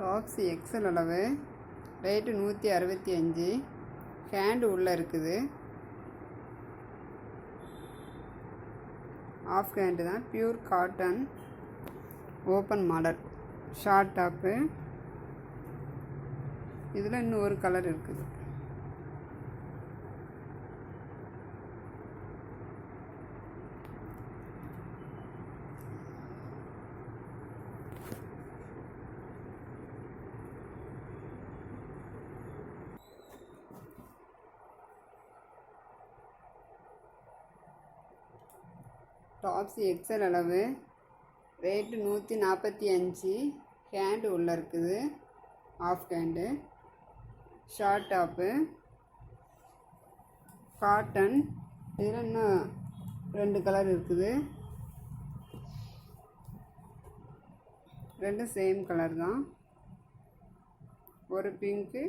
Box XL அளவு, rate 165. Hand உள்ளே இருக்குது, ஆஃப் ஹேண்டு தான், pure cotton, open model, short top. இதில் இன்னும் ஒரு கலர் இருக்குது. டாப்ஸ் எக்ஸல் அளவு, ரேட்டு 145. ஹேண்டு உள்ளே இருக்குது, of hand, short top, cotton. இதில் இன்னும் 2 கலர் இருக்குது, ரெண்டும் சேம் கலர் தான். ஒரு பிங்க்கு,